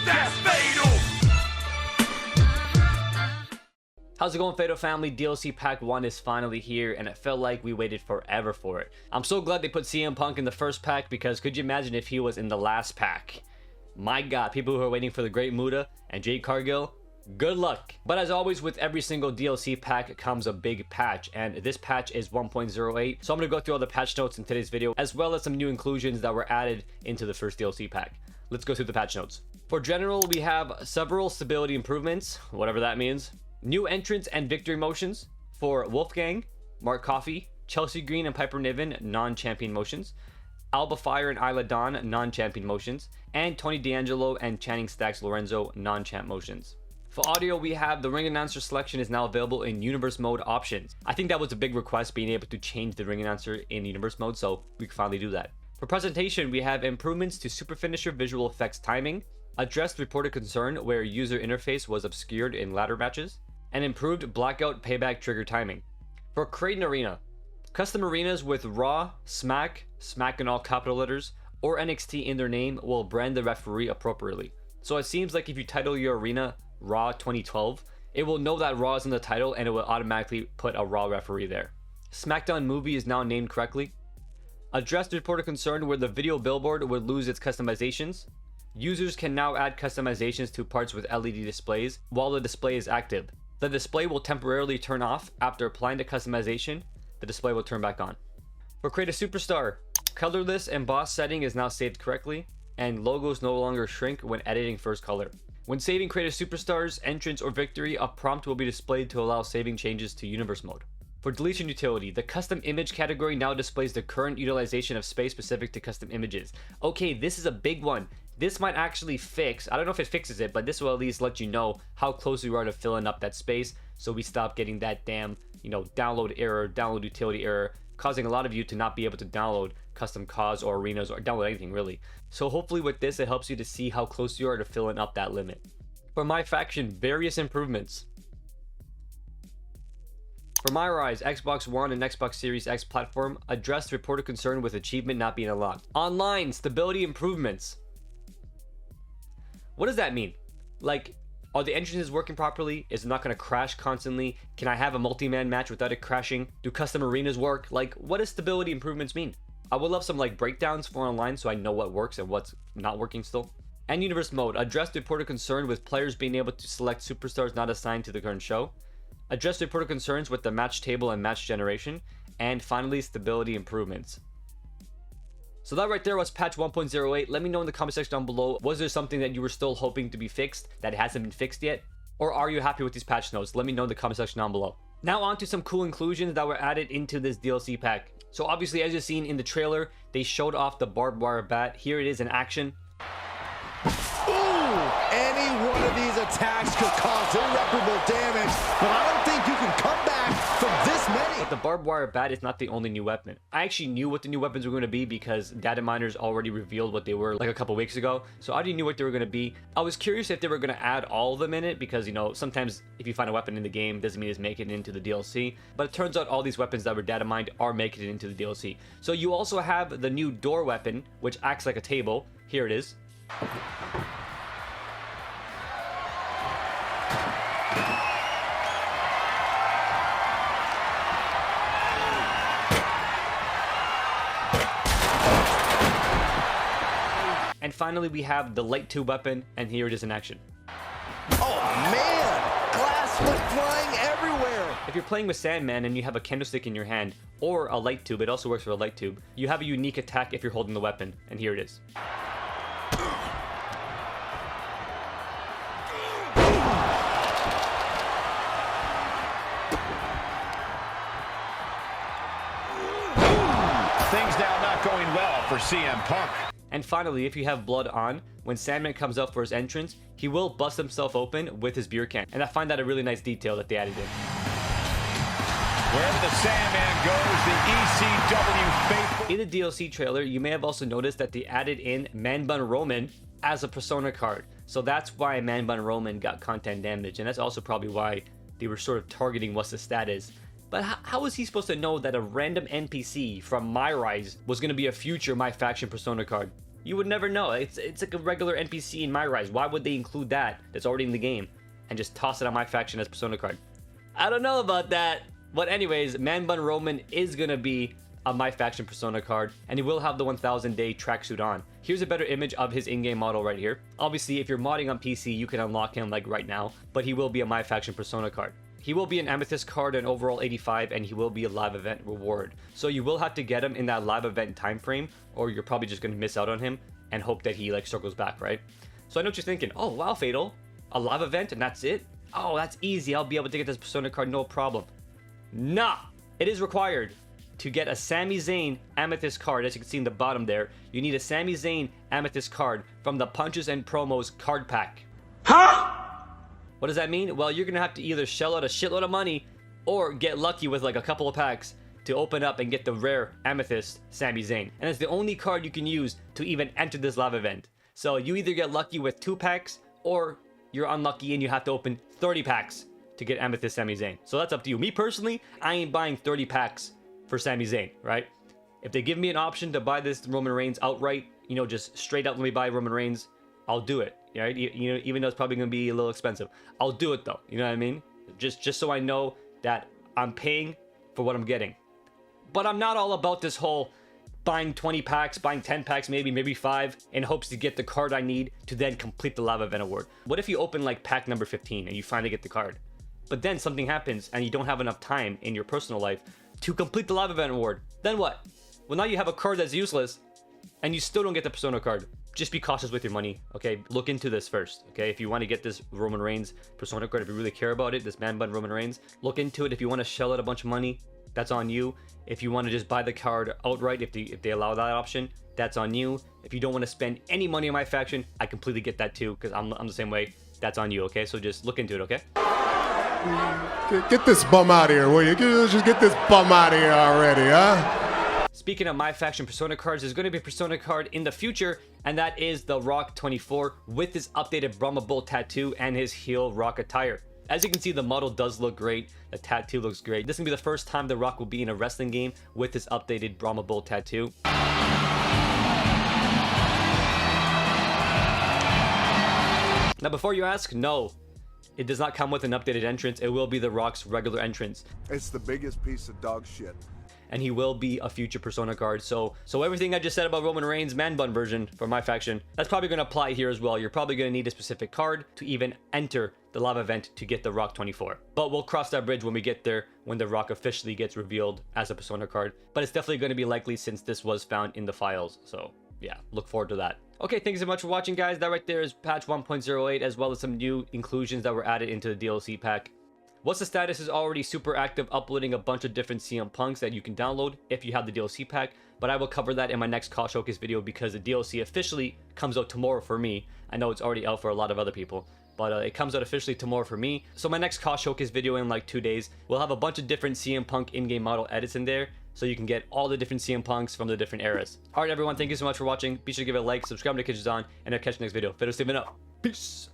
That's fatal. How's it going, Fatal Family? DLC Pack 1 is finally here, and it felt like we waited forever for it. I'm so glad they put CM Punk in the first pack, because could you imagine if he was in the last pack? My god, people who are waiting for the Great Muta and Jade Cargill, good luck. But as always, with every single DLC pack comes a big patch, and this patch is 1.08, so I'm going to go through all the patch notes in today's video, as well as some new inclusions that were added into the first DLC pack. Let's go through the patch notes. For general, we have several stability improvements, whatever that means. New entrance and victory motions for Wolfgang, Mark Coffey, Chelsea Green and Piper Niven, non-champion motions, Alba Fire and Isla Dawn, non-champion motions, and Tony D'Angelo and Channing Stacks Lorenzo, non-champ motions. For audio, we have the ring announcer selection is now available in universe mode options. I think that was a big request, being able to change the ring announcer in universe mode, so we can finally do that. For presentation, we have improvements to super finisher visual effects timing, addressed reported concern where user interface was obscured in ladder matches, and improved blackout payback trigger timing. For Create an Arena, custom arenas with Raw, Smack in all capital letters, or NXT in their name will brand the referee appropriately. So it seems like if you title your arena Raw 2012, it will know that Raw is in the title and it will automatically put a Raw referee there. SmackDown movie is now named correctly. Addressed reported concern where the video billboard would lose its customizations. Users can now add customizations to parts with LED displays while the display is active. The display will temporarily turn off. After applying the customization, the display will turn back on. For Create a Superstar, colorless emboss setting is now saved correctly, and logos no longer shrink when editing first color. When saving Create a Superstar's entrance or victory, a prompt will be displayed to allow saving changes to universe mode. For deletion utility, the custom image category now displays the current utilization of space specific to custom images. Okay, this is a big one. This might actually fix, I don't know if it fixes it, but this will at least let you know how close you are to filling up that space, so we stop getting that damn, download error, download utility error, causing a lot of you to not be able to download custom cause or arenas or download anything really. So hopefully with this, it helps you to see how close you are to filling up that limit. For my faction, various improvements. For My Rise, Xbox One and Xbox Series X platform, addressed reported concern with achievement not being unlocked. Online, stability improvements. What does that mean? Like, are the entrances working properly? Is it not going to crash constantly? Can I have a multi-man match without it crashing? Do custom arenas work? Like, what does stability improvements mean? I would love some breakdowns for online so I know what works and what's not working still. And universe mode, addressed reported concern with players being able to select superstars not assigned to the current show. Addressed reported concerns with the match table and match generation. And finally, stability improvements. So that right there was patch 1.08. Let me know in the comment section down below, was there something that you were still hoping to be fixed that hasn't been fixed yet? Or are you happy with these patch notes? Let me know in the comment section down below. Now on to some cool inclusions that were added into this DLC pack. So obviously, as you've seen in the trailer, they showed off the barbed wire bat. Here it is in action. Ooh, any one of these attacks could cause irreparable damage, but I don't think you can come back from this many. But the barbed wire bat is not the only new weapon. I actually knew what the new weapons were going to be because data miners already revealed what they were like a couple weeks ago. So I already knew what they were going to be. I was curious if they were going to add all of them in it because, sometimes if you find a weapon in the game, doesn't mean it's making it into the DLC. But it turns out all these weapons that were data mined are making it into the DLC. So you also have the new door weapon, which acts like a table. Here it is. And finally, we have the light tube weapon, and here it is in action. Oh man, glass went flying everywhere. If you're playing with Sandman and you have a candlestick in your hand, or a light tube, it also works for a light tube, you have a unique attack if you're holding the weapon, and here it is. Things now not going well for CM Punk. And finally, if you have blood on, when Sandman comes out for his entrance, he will bust himself open with his beer can. And I find that a really nice detail that they added in. Wherever the Sandman goes, the ECW faithful. In the DLC trailer, you may have also noticed that they added in Man Bun Roman as a Persona card. So that's why Man Bun Roman got content damage. And that's also probably why they were sort of targeting what's the status. But how was he supposed to know that a random NPC from My Rise was going to be a future My Faction Persona card? You would never know. It's like a regular NPC in my eyes. Why would they include that that's already in the game and just toss it on my faction as Persona card? I don't know about that. But anyways, Man Bun Roman is gonna be a my faction Persona card, and he will have the 1000 day tracksuit on. Here's a better image of his in-game model right here. Obviously, if you're modding on PC, you can unlock him like right now, but he will be a my faction Persona card. He will be an Amethyst card, an overall 85, and he will be a live event reward. So you will have to get him in that live event time frame, or you're probably just gonna miss out on him and hope that he like circles back, right? So I know what you're thinking. Oh wow, Fatal, a live event and that's it? Oh, that's easy. I'll be able to get this Persona card, no problem. Nah, it is required to get a Sami Zayn Amethyst card. As you can see in the bottom there, you need a Sami Zayn Amethyst card from the Punches and Promos card pack. Huh? What does that mean? Well, you're gonna have to either shell out a shitload of money or get lucky with like a couple of packs to open up and get the rare Amethyst Sami Zayn. And it's the only card you can use to even enter this live event. So you either get lucky with 2 packs or you're unlucky and you have to open 30 packs to get Amethyst Sami Zayn. So that's up to you. Me personally, I ain't buying 30 packs for Sami Zayn, right? If they give me an option to buy this Roman Reigns outright, you know, just straight up let me buy Roman Reigns, I'll do it, right? You know, even though it's probably gonna be a little expensive, I'll do it though. You know what I mean? Just so I know that I'm paying for what I'm getting. But I'm not all about this whole buying 20 packs, buying 10 packs, maybe 5, in hopes to get the card I need to then complete the live event award. What if you open like pack number 15 and you finally get the card, but then something happens and you don't have enough time in your personal life to complete the live event award? Then what? Well, now you have a card that's useless and you still don't get the Persona card. Just be cautious with your money, okay? Look into this first, okay? If you want to get this Roman Reigns Persona card, if you really care about it, this Man Bun Roman Reigns, look into it. If you want to shell out a bunch of money, that's on you. If you want to just buy the card outright, if they allow that option, that's on you. If you don't want to spend any money on my faction, I completely get that too, because I'm the same way. That's on you, okay? So just look into it, okay? Get this bum out of here, will you? Just get this bum out of here already, huh? Speaking of my faction Persona cards, there's going to be a Persona card in the future, and that is the Rock 24 with his updated Brahma Bull tattoo and his heel Rock attire. As you can see, the model does look great. The tattoo looks great. This is going to be the first time The Rock will be in a wrestling game with his updated Brahma Bull tattoo. Now, before you ask, no, it does not come with an updated entrance. It will be The Rock's regular entrance. It's the biggest piece of dog shit. And he will be a future Persona card. So everything I just said about Roman Reigns Man Bun version for my faction, that's probably going to apply here as well. You're probably going to need a specific card to even enter the live event to get the Rock 24. But we'll cross that bridge when we get there, when the Rock officially gets revealed as a Persona card. But it's definitely going to be likely since this was found in the files. So yeah, look forward to that. Okay, thank you so much for watching, guys. That right there is patch 1.08, as well as some new inclusions that were added into the DLC pack. What's the Status is already super active, uploading a bunch of different CM Punks that you can download if you have the DLC pack, but I will cover that in my next COD Showcase video because the DLC officially comes out tomorrow for me. I know it's already out for a lot of other people, but it comes out officially tomorrow for me. So my next COD Showcase video in like 2 days, we'll have a bunch of different CM Punk in-game model edits in there, so you can get all the different CM Punks from the different eras. Alright everyone, thank you so much for watching. Be sure to give it a like, subscribe to Kitchens On, and I'll catch you next video. Fatal statement up. Peace!